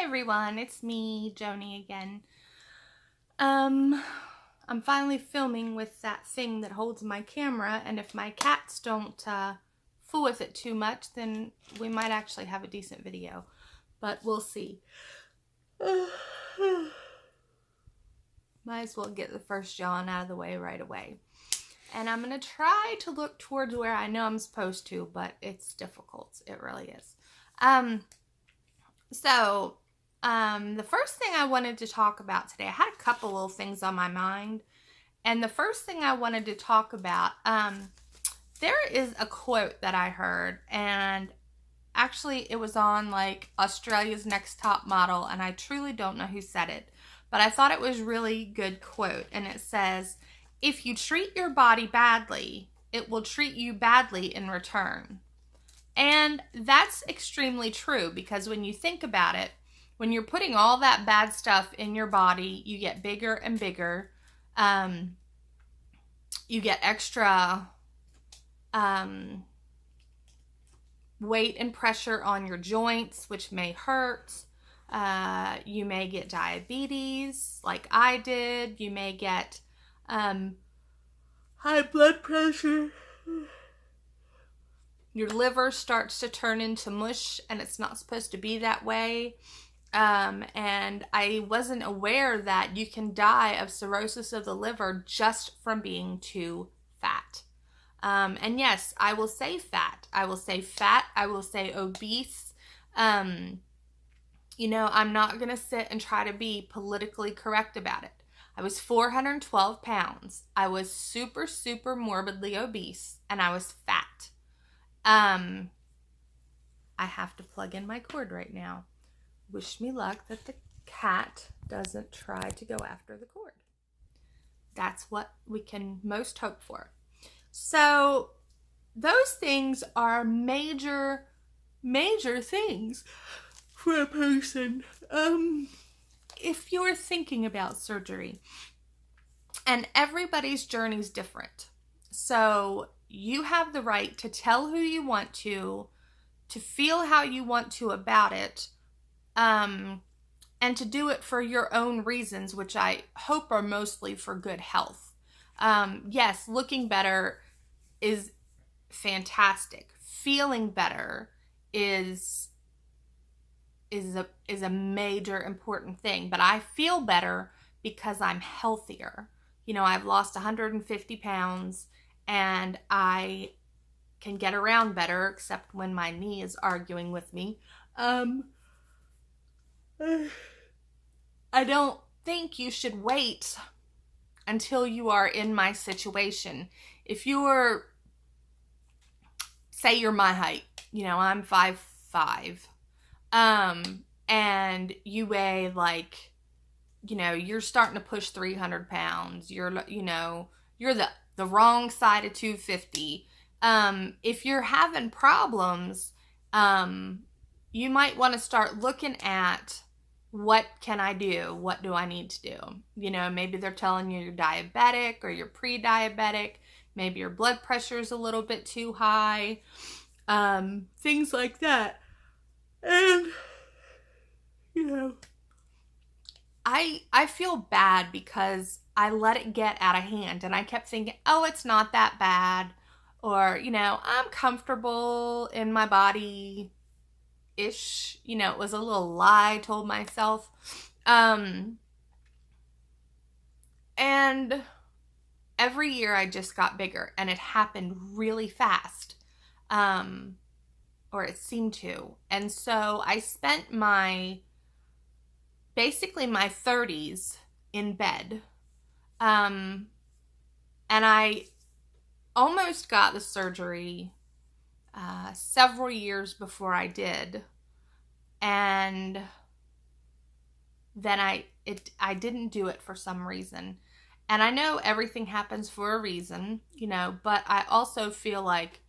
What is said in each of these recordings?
everyone, it's me, Joni again. I'm finally filming with that thing that holds my camera, and if my cats don't fool with it too much, then we might actually have a decent video, but we'll see. Might as well get the first yawn out of the way right away. And I'm going to try to look towards where I know I'm supposed to, but it's difficult. It really is. The first thing I wanted to talk about today, I had a couple little things on my mind. And the first thing I wanted to talk about, there is a quote that I heard, and actually it was on like Australia's Next Top Model, and I truly don't know who said it, but I thought it was a really good quote. And it says, if you treat your body badly, it will treat you badly in return. And that's extremely true, because when you think about it, when you're putting all that bad stuff in your body, you get bigger and bigger. You get extra weight and pressure on your joints, which may hurt. You may get diabetes, like I did. You may get high blood pressure. Your liver starts to turn into mush, and it's not supposed to be that way. And I wasn't aware that you can die of cirrhosis of the liver just from being too fat. And yes, I will say fat. I will say fat. I will say obese. I'm not going to sit and try to be politically correct about it. I was 412 pounds. I was super, super morbidly obese, and I was fat. I have to plug in my cord right now. Wish me luck that the cat doesn't try to go after the cord. That's what we can most hope for. So those things are major, major things for a person. If you're thinking about surgery, and everybody's journey is different. So you have the right to tell who you want to feel how you want to about it, and to do it for your own reasons, which I hope are mostly for good health. Yes, looking better is fantastic. Feeling better is a major important thing, but I feel better because I'm healthier. I've lost 150 pounds, and I can get around better, except when my knee is arguing with me. I don't think you should wait until you are in my situation. If say you're my height, I'm 5'5", and you weigh you're starting to push 300 pounds. You're the wrong side of 250. If you're having problems, you might want to start looking at, what can I do? What do I need to do? Maybe they're telling you you're diabetic or you're pre-diabetic. Maybe your blood pressure is a little bit too high. Things like that. And, I feel bad because I let it get out of hand, and I kept thinking, oh, it's not that bad. Or, I'm comfortable in my body ish. It was a little lie I told myself. And every year I just got bigger, and it happened really fast. Or it seemed to. And so I spent basically my 30s in bed. And I almost got the surgery several years before I did, and then I didn't do it for some reason. And I know everything happens for a reason, but I also feel like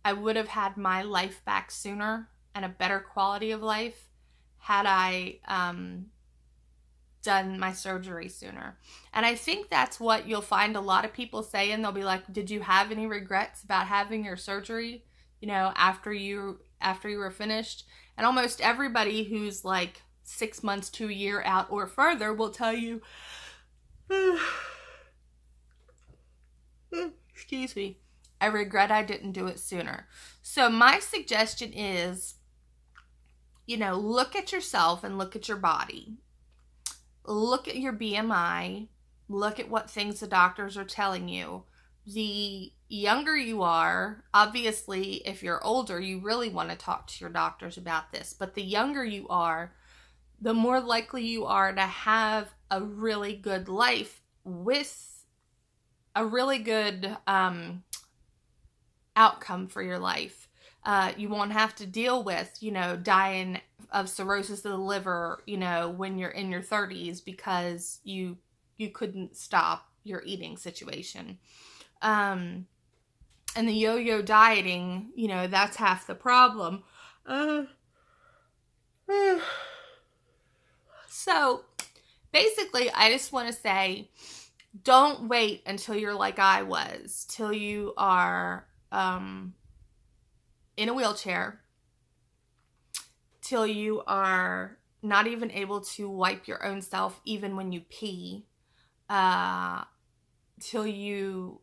I would have had my life back sooner and a better quality of life had I done my surgery sooner. And I think that's what you'll find a lot of people saying. They'll be like, did you have any regrets about having your surgery, after you were finished? And almost everybody who's like 6 months to a year out or further will tell you, excuse me, I regret I didn't do it sooner. So my suggestion is, look at yourself and look at your body. Look at your BMI. Look at what things the doctors are telling you. The younger you are, obviously, if you're older, you really want to talk to your doctors about this. But the younger you are, the more likely you are to have a really good life with a really good outcome for your life. You won't have to deal with, dying of cirrhosis of the liver, when you're in your 30s because you couldn't stop your eating situation. And the yo-yo dieting, that's half the problem. So basically, I just want to say, don't wait until you're like I was, till you are in a wheelchair, till you are not even able to wipe your own self even when you pee, till you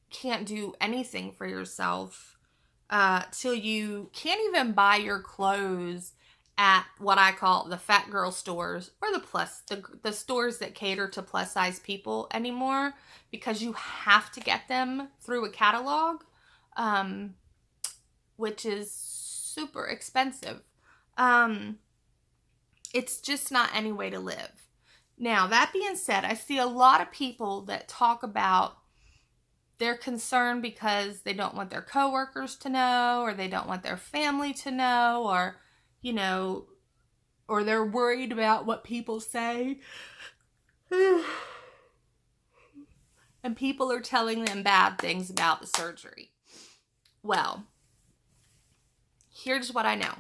can't do anything for yourself, till you can't even buy your clothes at what I call the fat girl stores, or the stores that cater to plus size people anymore, because you have to get them through a catalog, which is super expensive. It's just not any way to live. Now, that being said, I see a lot of people that talk about they're concerned because they don't want their coworkers to know, or they don't want their family to know, or or they're worried about what people say. And people are telling them bad things about the surgery. Well, here's what I know.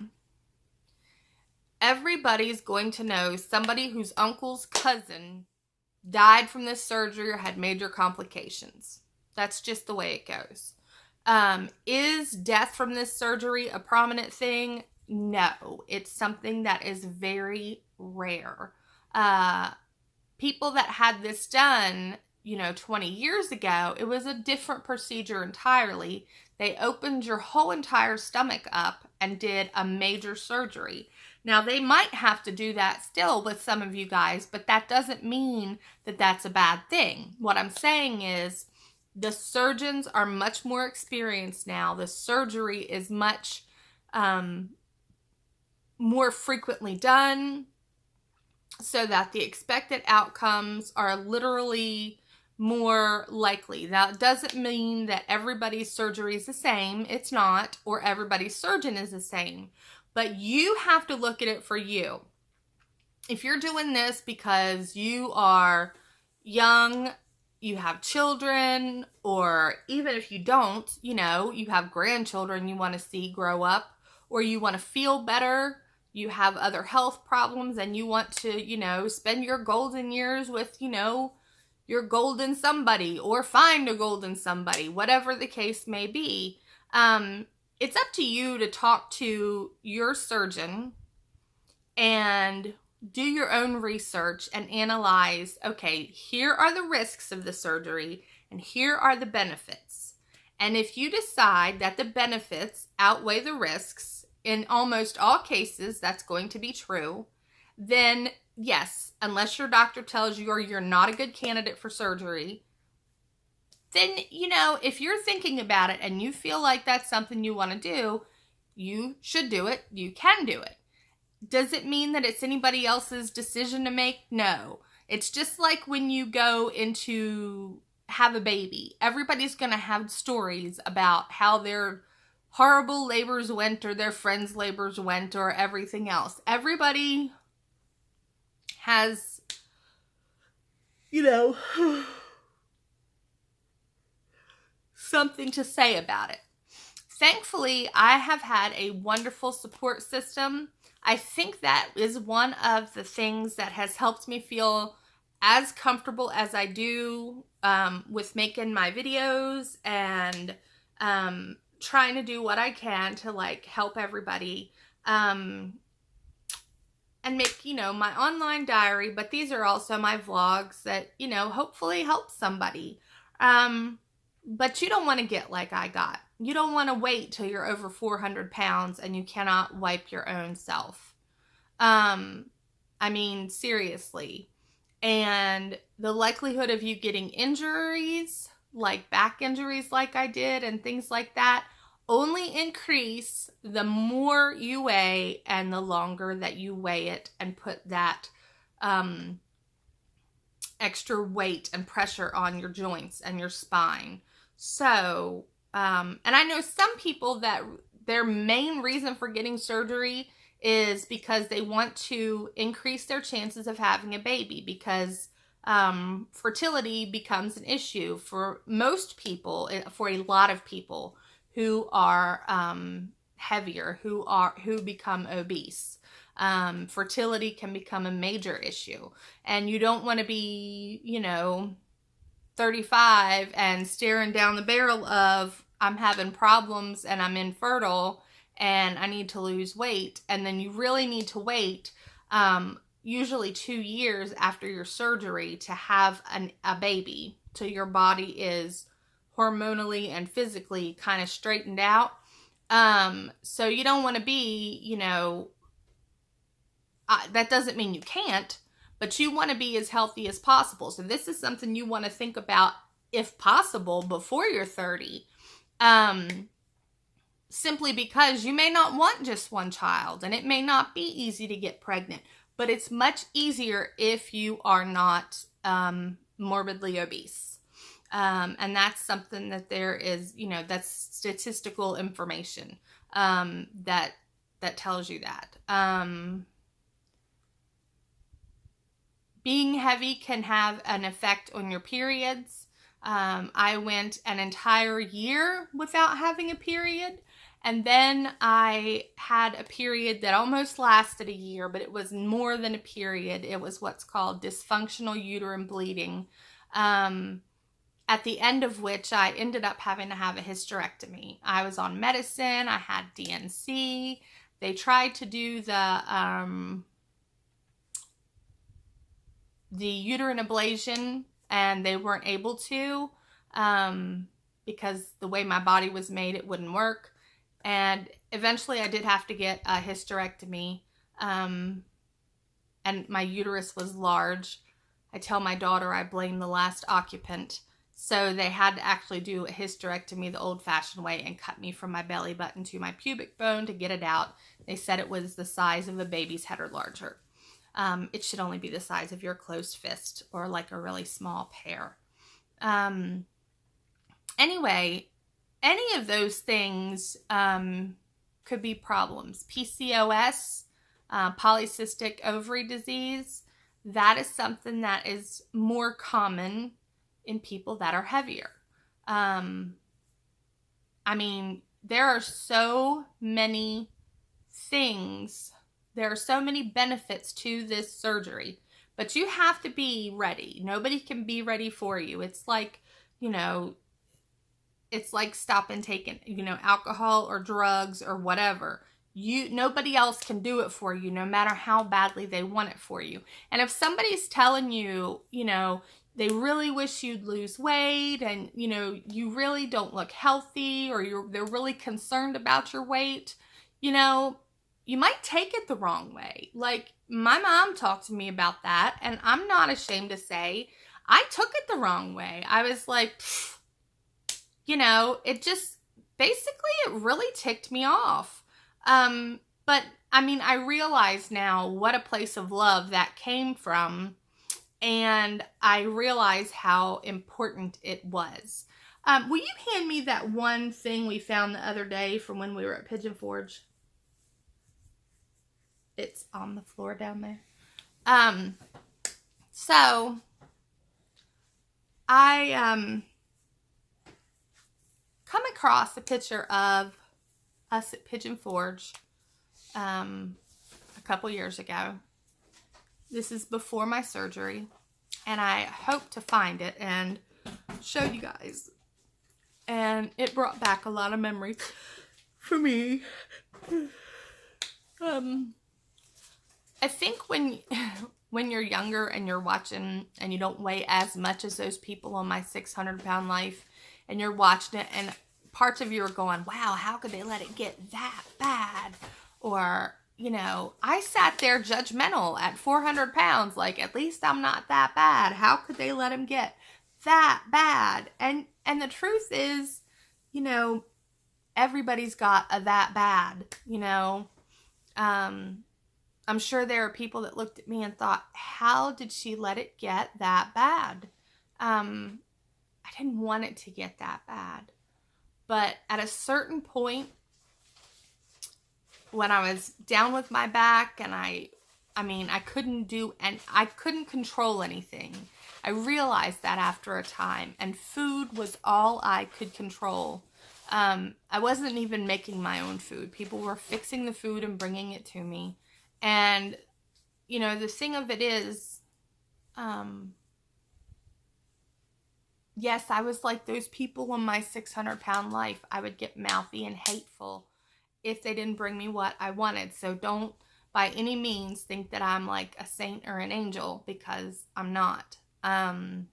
Everybody's going to know somebody whose uncle's cousin died from this surgery or had major complications. That's just the way it goes. Is death from this surgery a prominent thing? No, it's something that is very rare. People that had this done, 20 years ago, it was a different procedure entirely. They opened your whole entire stomach up and did a major surgery. Now, they might have to do that still with some of you guys, but that doesn't mean that that's a bad thing. What I'm saying is the surgeons are much more experienced now. The surgery is much more frequently done, so that the expected outcomes are literally more likely. That doesn't mean that everybody's surgery is the same. It's not. Or everybody's surgeon is the same. But you have to look at it for you. If you're doing this because you are young, you have children, or even if you don't, you have grandchildren you want to see grow up, or you want to feel better, you have other health problems, and you want to, spend your golden years with, your golden somebody, or find a golden somebody, whatever the case may be. It's up to you to talk to your surgeon and do your own research and analyze, okay, here are the risks of the surgery and here are the benefits. And if you decide that the benefits outweigh the risks, in almost all cases, that's going to be true, then yes, unless your doctor tells you or you're not a good candidate for surgery, then, if you're thinking about it and you feel like that's something you want to do, you should do it. You can do it. Does it mean that it's anybody else's decision to make? No. It's just like when you go into have a baby. Everybody's going to have stories about how their horrible labors went, or their friends' labors went, or everything else. Everybody has, something to say about it. Thankfully, I have had a wonderful support system. I think that is one of the things that has helped me feel as comfortable as I do with making my videos and trying to do what I can to help everybody. and make, my online diary, but these are also my vlogs that, hopefully help somebody. But you don't want to get like I got. You don't want to wait till you're over 400 pounds and you cannot wipe your own self. I mean, seriously. And the likelihood of you getting injuries, like back injuries like I did and things like that, only increase the more you weigh and the longer that you weigh it and put that extra weight and pressure on your joints and your spine. So, and I know some people that their main reason for getting surgery is because they want to increase their chances of having a baby, because fertility becomes an issue for most people, for a lot of people who are heavier, who become obese. Fertility can become a major issue, and you don't want to be, 35 and staring down the barrel of, I'm having problems and I'm infertile and I need to lose weight. And then you really need to wait usually 2 years after your surgery to have a baby, till your body is hormonally and physically kind of straightened out. So you don't want to be, that doesn't mean you can't, but you want to be as healthy as possible. So this is something you want to think about, if possible, before you're 30. Simply because you may not want just one child, and it may not be easy to get pregnant, but it's much easier if you are not morbidly obese. And that's something that there is, that's statistical information that tells you that. Being heavy can have an effect on your periods. I went an entire year without having a period. And then I had a period that almost lasted a year, but it was more than a period. It was what's called dysfunctional uterine bleeding, at the end of which I ended up having to have a hysterectomy. I was on medicine. I had DNC. They tried to do the uterine ablation, and they weren't able to because the way my body was made, it wouldn't work. And eventually I did have to get a hysterectomy, and my uterus was large. I tell my daughter I blame the last occupant. So they had to actually do a hysterectomy the old-fashioned way and cut me from my belly button to my pubic bone to get it out. They said it was the size of a baby's head or larger. It should only be the size of your closed fist or like a really small pear. Anyway, any of those things could be problems. PCOS, polycystic ovary disease, that is something that is more common in people that are heavier. I mean, there are so many things. There are so many benefits to this surgery, but you have to be ready. Nobody can be ready for you. It's like, it's like stopping taking, alcohol or drugs or whatever. Nobody else can do it for you, no matter how badly they want it for you. And if somebody's telling you, they really wish you'd lose weight, and, you really don't look healthy, or they're really concerned about your weight, you might take it the wrong way. Like, my mom talked to me about that, and I'm not ashamed to say I took it the wrong way. I was like, it just, basically, it really ticked me off. But, I mean, I realize now what a place of love that came from, and I realize how important it was. Will you hand me that one thing we found the other day from when we were at Pigeon Forge? It's on the floor down there. So I come across a picture of us at Pigeon Forge a couple years ago. This is before my surgery, and I hope to find it and show you guys. And it brought back a lot of memories for me. I think when when you're younger and you're watching and you don't weigh as much as those people on my 600-pound life, and you're watching it and parts of you are going, wow, how could they let it get that bad? Or, you know, I sat there judgmental at 400 pounds, like, at least I'm not that bad. How could they let him get that bad? And the truth is, you know, everybody's got a that bad, you know. I'm sure there are people that looked at me and thought, how did she let it get that bad? I didn't want it to get that bad. But at a certain point, when I was down with my back and I couldn't control anything. I realized that after a time, and food was all I could control. I wasn't even making my own food. People were fixing the food and bringing it to me. And, you know, the thing of it is, yes, I was like those people in my 600-pound life. I would get mouthy and hateful if they didn't bring me what I wanted. So don't by any means think that I'm like a saint or an angel, because I'm not. But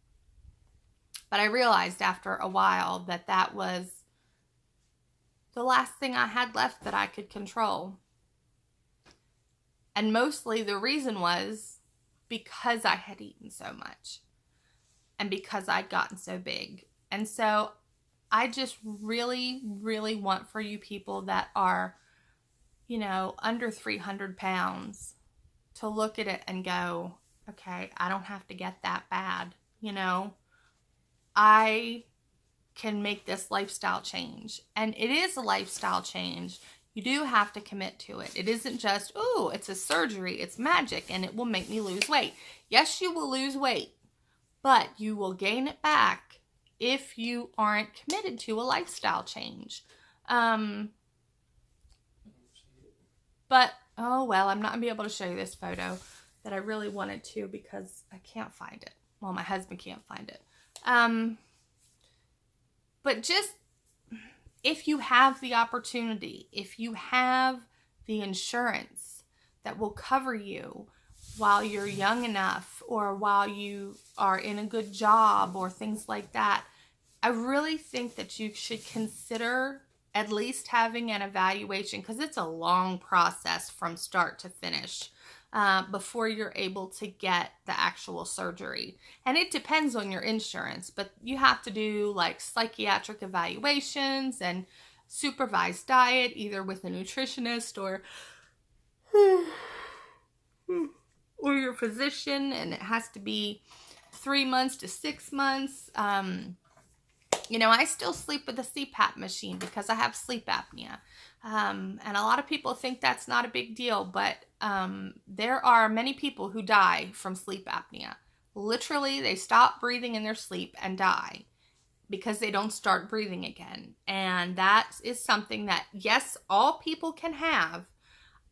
I realized after a while that that was the last thing I had left that I could control. And mostly the reason was because I had eaten so much and because I'd gotten so big. And so I just really, really want for you people that are, you know, under 300 pounds to look at it and go, okay, I don't have to get that bad. You know, I can make this lifestyle change. And it is a lifestyle change. You do have to commit to it. It isn't just, oh, it's a surgery, it's magic, and it will make me lose weight. Yes, you will lose weight, but you will gain it back if you aren't committed to a lifestyle change. But, oh well, I'm not going to be able to show you this photo that I really wanted to because I can't find it. Well, my husband can't find it. But just, if you have the opportunity, if you have the insurance that will cover you while you're young enough or while you are in a good job or things like that, I really think that you should consider at least having an evaluation, because it's a long process from start to finish before you're able to get the actual surgery. And it depends on your insurance, but you have to do like psychiatric evaluations and supervised diet, either with a nutritionist or your physician, and it has to be 3 months to 6 months. You know, I still sleep with a CPAP machine because I have sleep apnea. And a lot of people think that's not a big deal, but there are many people who die from sleep apnea. Literally, they stop breathing in their sleep and die because they don't start breathing again. And that is something that, yes, all people can have.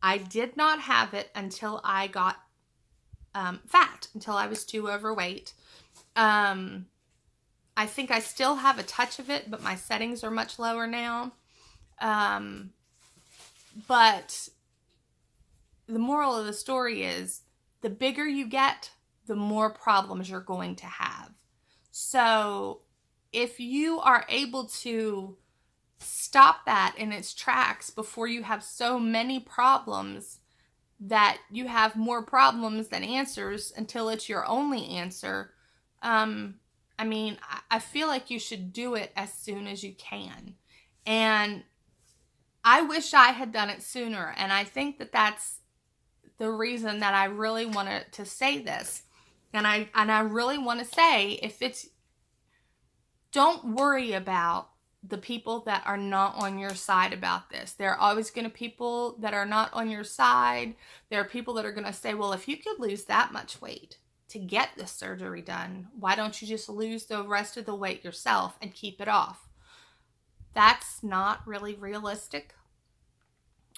I did not have it until I got fat, until I was too overweight. I think I still have a touch of it, but my settings are much lower now. But the moral of the story is, the bigger you get, the more problems you're going to have. So if you are able to stop that in its tracks before you have so many problems that you have more problems than answers until it's your only answer, I mean, I feel like you should do it as soon as you can. And I wish I had done it sooner. And I think that that's the reason that I really wanted to say this. And I really want to say, don't worry about the people that are not on your side about this. There are always going to be people that are not on your side. There are people that are going to say, well, if you could lose that much weight to get this surgery done, why don't you just lose the rest of the weight yourself and keep it off? That's not really realistic.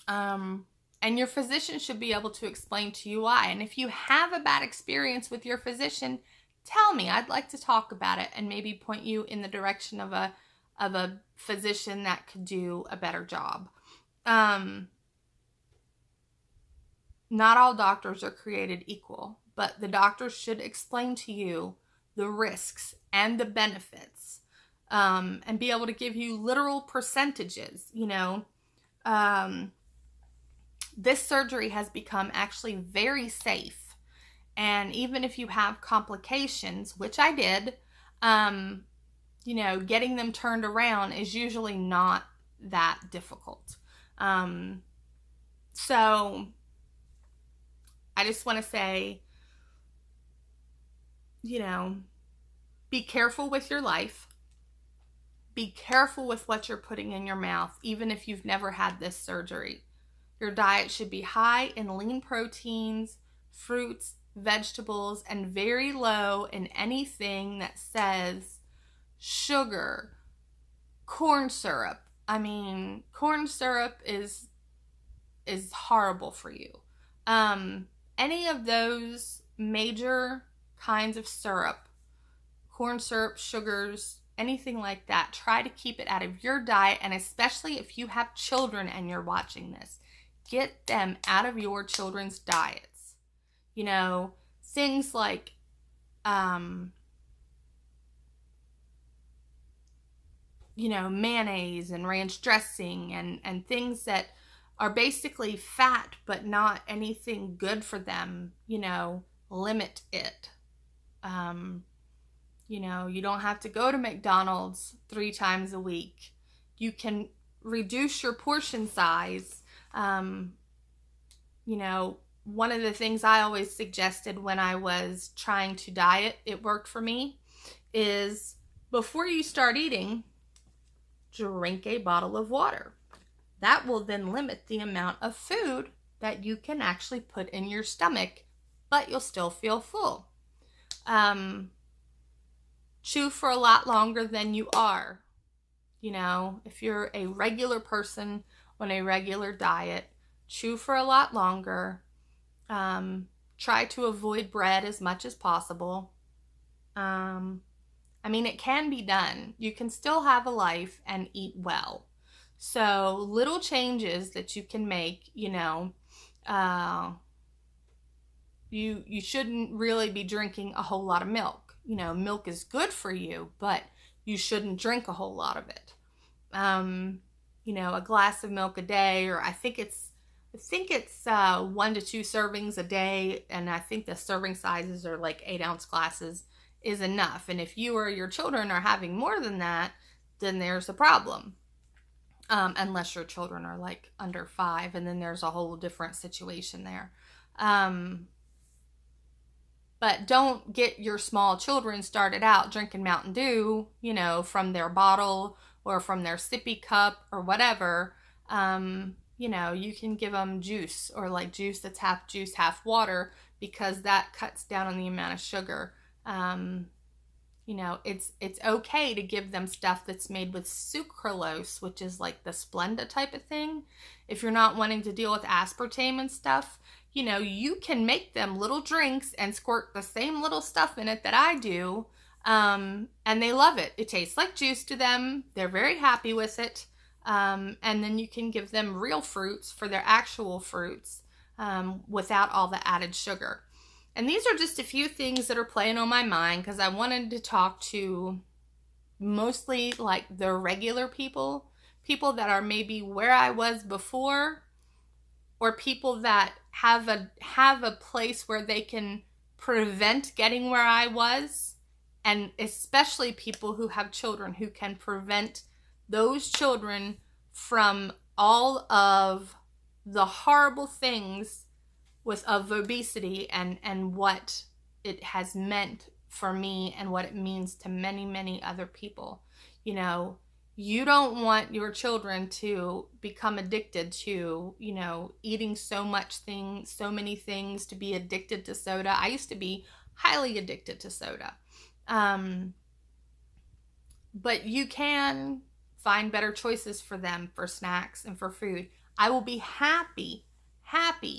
And your physician should be able to explain to you why. And if you have a bad experience with your physician, tell me. I'd like to talk about it and maybe point you in the direction of a physician that could do a better job. not all doctors are created equal, but the doctors should explain to you the risks and the benefits, and be able to give you literal percentages. This surgery has become actually very safe. And even if you have complications, which I did, getting them turned around is usually not that difficult. So I just want to say, be careful with your life. Be careful with what you're putting in your mouth, even if you've never had this surgery. Your diet should be high in lean proteins, fruits, vegetables, and very low in anything that says sugar, corn syrup. I mean, corn syrup is horrible for you. Any of those major kinds of syrup, corn syrup, sugars, anything like that, try to keep it out of your diet. And especially if you have children and you're watching this, get them out of your children's diets. Things like mayonnaise and ranch dressing and things that are basically fat but not anything good for them. Limit it. You don't have to go to McDonald's 3 times a week. You can reduce your portion size. One of the things I always suggested when I was trying to diet, it worked for me, is before you start eating, drink a bottle of water. That will then limit the amount of food that you can actually put in your stomach, but you'll still feel full. Chew for a lot longer than you are. If you're a regular person on a regular diet, chew for a lot longer. Try to avoid bread as much as possible. It can be done. You can still have a life and eat well. So little changes that you can make, you shouldn't really be drinking a whole lot of milk. Milk is good for you, but you shouldn't drink a whole lot of it. A glass of milk a day, or I think it's 1 to 2 servings a day, and I think the serving sizes are like 8-ounce glasses is enough. And if you or your children are having more than that, then there's a problem. Unless your children are like under 5, and then there's a whole different situation there. But don't get your small children started out drinking Mountain Dew, from their bottle or from their sippy cup or whatever. You can give them juice, or like juice that's half juice, half water, because that cuts down on the amount of sugar. It's okay to give them stuff that's made with sucralose, which is like the Splenda type of thing. If you're not wanting to deal with aspartame and stuff, you can make them little drinks and squirt the same little stuff in it that I do. And they love it. It tastes like juice to them. They're very happy with it. And then you can give them real fruits for their actual fruits, without all the added sugar. And these are just a few things that are playing on my mind, because I wanted to talk to mostly like the regular people that are maybe where I was before, or people that have a place where they can prevent getting where I was, and especially people who have children who can prevent those children from all of the horrible things of obesity and what it has meant for me and what it means to many, many other people. You don't want your children to become addicted to, eating so many things, to be addicted to soda. I used to be highly addicted to soda. But you can find better choices for them, for snacks and for food. I will be happy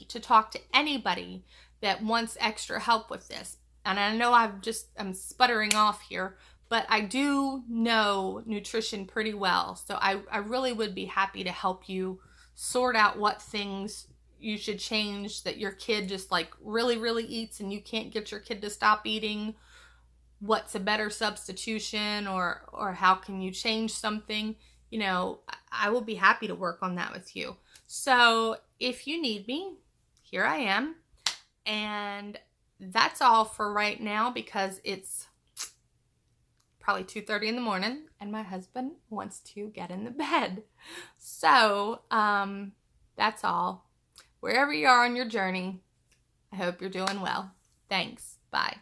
to talk to anybody that wants extra help with this. And I know I'm sputtering off here, but I do know nutrition pretty well. So I really would be happy to help you sort out what things you should change, that your kid just like really, really eats and you can't get your kid to stop eating, what's a better substitution, or how can you change something, you know, I will be happy to work on that with you. So if you need me, here I am. And that's all for right now, because it's probably 2:30 in the morning and my husband wants to get in the bed. So that's all. Wherever you are on your journey, I hope you're doing well. Thanks. Bye.